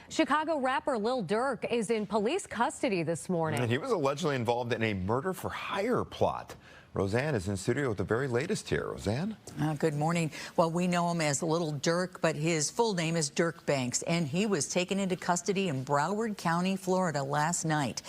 Chicago rapper Lil Durk is in police custody this morning. And he was allegedly involved in a murder-for-hire plot. Roseanne is in studio with the very latest here. Roseanne? Good morning. Well, we know him as Lil Durk, but his full name is Durk Banks, and he was taken into custody in Broward County, Florida last night.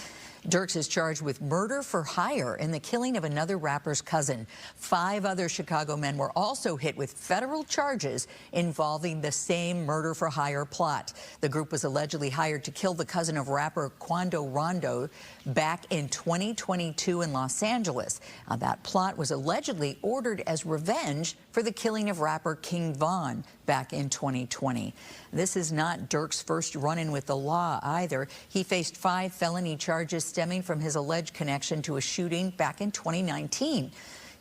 Durk is charged with murder for hire in the killing of another rapper's cousin. 5 other Chicago men were also hit with federal charges involving the same murder for hire plot. The group was allegedly hired to kill the cousin of rapper Quando Rondo back in 2022 in Los Angeles. That plot was allegedly ordered as revenge for the killing of rapper King Von back in 2020. This is not Durk's first run-in with the law either. He faced 5 felony charges stemming from his alleged connection to a shooting back in 2019.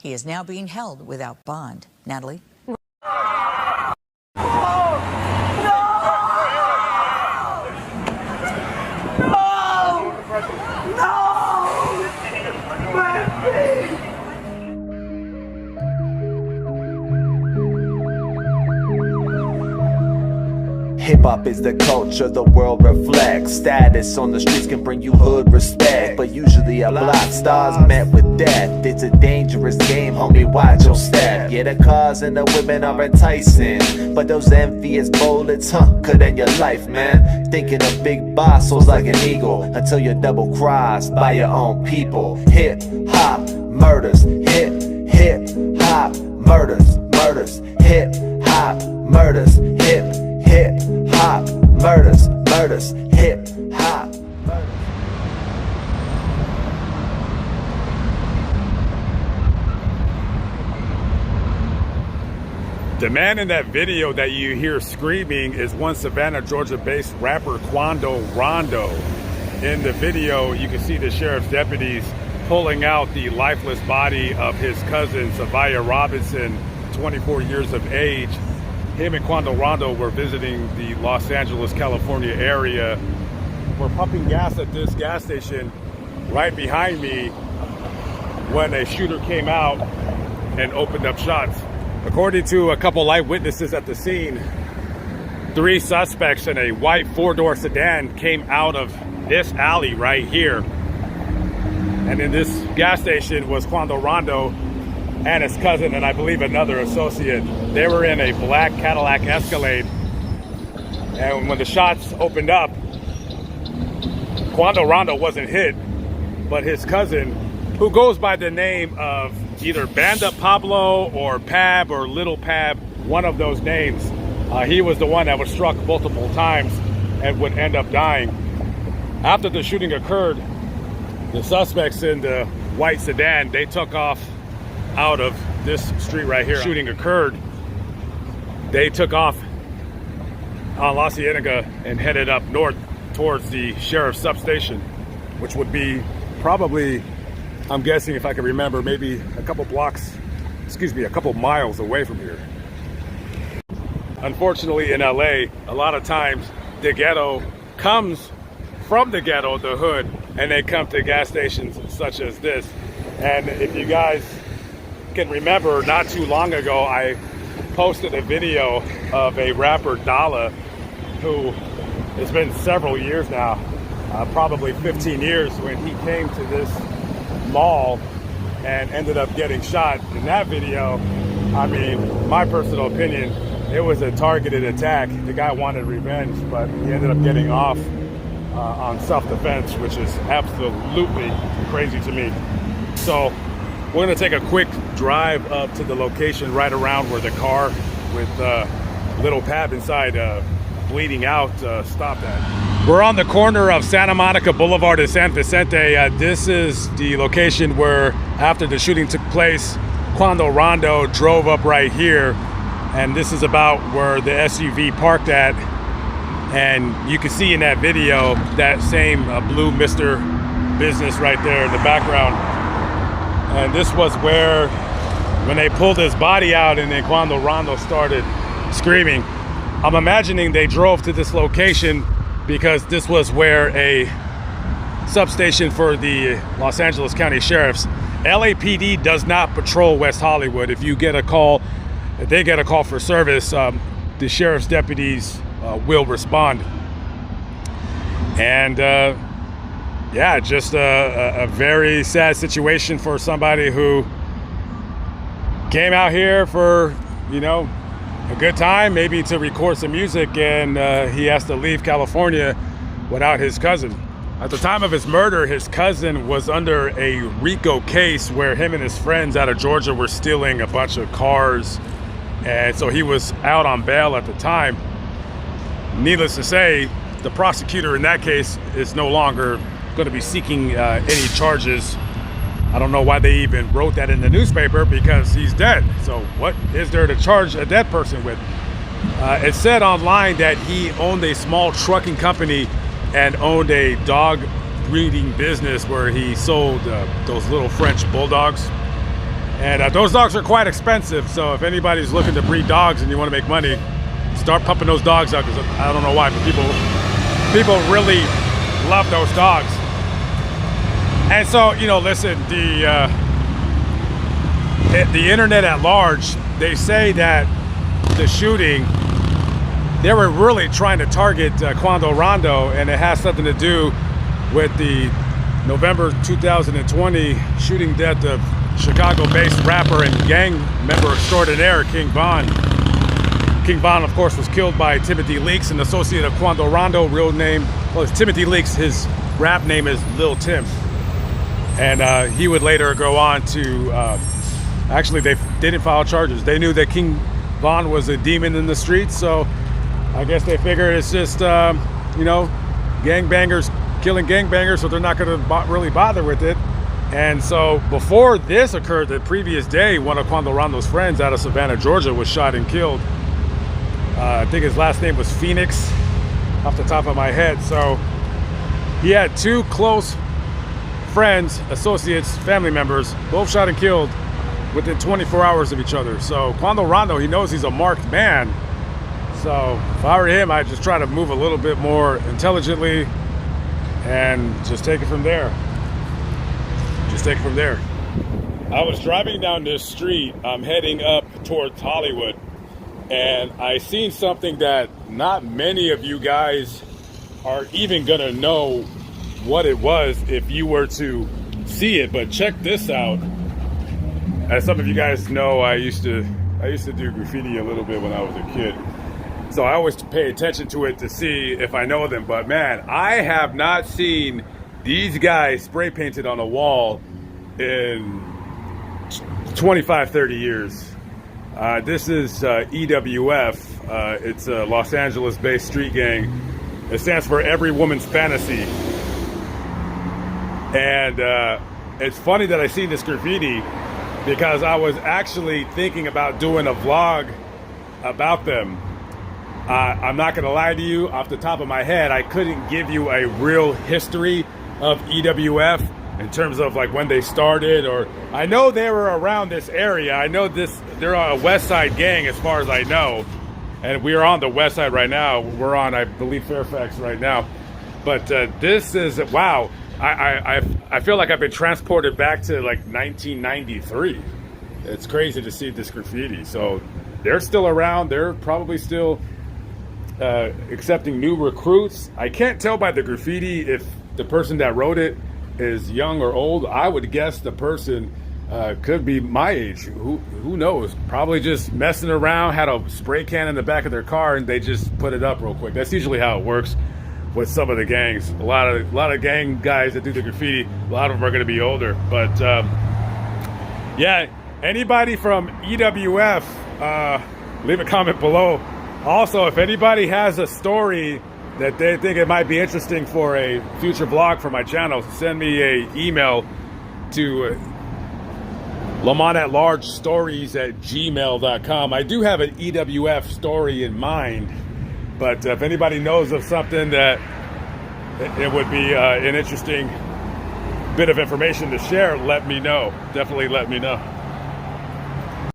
He is now being held without bond. Natalie? Hip-hop is the culture the world reflects. Status on the streets can bring you hood respect, but usually a block star's met with death. It's a dangerous game, homie, watch your step. Yeah, the cars and the women are enticing, but those envious bullets, could end your life, man. Thinking a big boss soars like an eagle until you're double crossed by your own people. Hip-hop murders, hip-hop murders, hip-hop murders, hip-hop murders, hip-hop murders. The man in that video that you hear screaming is one Savannah, Georgia-based rapper Quando Rondo. In the video, you can see the sheriff's deputies pulling out the lifeless body of his cousin, Saviay'a Robinson, 24 years of age. Him and Quando Rondo were visiting the Los Angeles, California area. We're pumping gas at this gas station right behind me when a shooter came out and opened up shots. According to a couple eyewitnesses at the scene, 3 suspects in a white 4-door sedan came out of this alley right here. And in this gas station was Quando Rondo and his cousin, and I believe another associate. They were in a black Cadillac Escalade, and when the shots opened up, Quando Rondo wasn't hit, but his cousin, who goes by the name of either Banda Pablo or Pab or Little Pab, one of those names, he was the one that was struck multiple times and would end up dying. After the shooting occurred, the suspects in the white sedan, they took off out of this street right here. Shooting occurred. They took off on La Cienega and headed up north towards the sheriff's substation, which would be probably, I'm guessing if I can remember, maybe a couple miles away from here. Unfortunately, in LA, a lot of times the ghetto comes from the ghetto, the hood, and they come to gas stations such as this. And if you guys can remember, not too long ago, I posted a video of a rapper, Dala, who it's been several years now, probably 15 years, when he came to this mall and ended up getting shot. In that video, I mean, my personal opinion, it was a targeted attack. The guy wanted revenge, but he ended up getting off on self-defense, which is absolutely crazy to me. So we're going to take a quick drive up to the location right around where the car with Little Pab inside bleeding out stopped at. We're on the corner of Santa Monica Boulevard and San Vicente. This is the location where, after the shooting took place, Quando Rondo drove up right here. And this is about where the SUV parked at. And you can see in that video that same blue Mr. Business right there in the background. And this was where, when they pulled his body out and then Quando Rondo started screaming, I'm imagining they drove to this location because this was where a substation for the Los Angeles County Sheriff's. LAPD does not patrol West Hollywood. If you get a call, if they get a call for service, the sheriff's deputies will respond. And yeah, just a very sad situation for somebody who came out here for, you know, a good time, maybe to record some music, and he has to leave California without his cousin. At the time of his murder, his cousin was under a RICO case where him and his friends out of Georgia were stealing a bunch of cars, and so he was out on bail at the time. Needless to say, the prosecutor in that case is no longer going to be seeking any charges. I don't know why they even wrote that in the newspaper, because he's dead. So what is there to charge a dead person with? It said online that he owned a small trucking company and owned a dog breeding business where he sold those little French bulldogs. And those dogs are quite expensive. So if anybody's looking to breed dogs and you want to make money, start pumping those dogs out, because I don't know why, but people really love those dogs. And so, you know, listen, the internet at large, they say that the shooting, they were really trying to target Quando Rondo, and it has something to do with the November 2020 shooting death of Chicago-based rapper and gang member extraordinaire King Von. King Von, of course, was killed by Timothy Leaks, an associate of Quando Rondo. Real name, well, it's Timothy Leaks. His rap name is Lil Tim. And he would later go on to, actually, they didn't file charges. They knew that King Von was a demon in the streets, so I guess they figured it's just, you know, gangbangers killing gangbangers, so they're not going to really bother with it. And so before this occurred, the previous day, one of Quando Rondo's friends out of Savannah, Georgia, was shot and killed. I think his last name was Phoenix, off the top of my head. So he had two close friends, associates, family members, both shot and killed within 24 hours of each other. So Quando Rondo, he knows he's a marked man. So if I were him, I'd just try to move a little bit more intelligently and just take it from there. Just take it from there. I was driving down this street. I'm heading up towards Hollywood, and I seen something that not many of you guys are even gonna know what it was if you were to see it. But check this out. As some of you guys know, I used to do graffiti a little bit when I was a kid, so I always pay attention to it to see if I know them. But man, I have not seen these guys spray painted on a wall in 25-30 years. This is EWF. It's a Los Angeles based street gang. It stands for Every Woman's Fantasy. And it's funny that I see this graffiti, because I was actually thinking about doing a vlog about them. I'm not gonna lie to you, off the top of my head, I couldn't give you a real history of EWF in terms of like when they started, or I know they were around this area. I know they're a West Side gang as far as I know, and we are on the West Side right now. We're on, I believe, Fairfax right now. But this is, wow. I feel like I've been transported back to like 1993. It's crazy to see this graffiti. So they're still around. They're probably still accepting new recruits. I can't tell by the graffiti if the person that wrote it is young or old. I would guess the person could be my age. Who knows? Probably just messing around, had a spray can in the back of their car, and they just put it up real quick. That's usually how it works with some of the gangs. A lot of gang guys that do the graffiti, a lot of them are going to be older. But yeah, anybody from EWF, leave a comment below. Also, if anybody has a story that they think it might be interesting for a future vlog for my channel, send me an email to lamontatlargestories@gmail.com. I do have an EWF story in mind, but if anybody knows of something that it would be an interesting bit of information to share, let me know. Definitely let me know.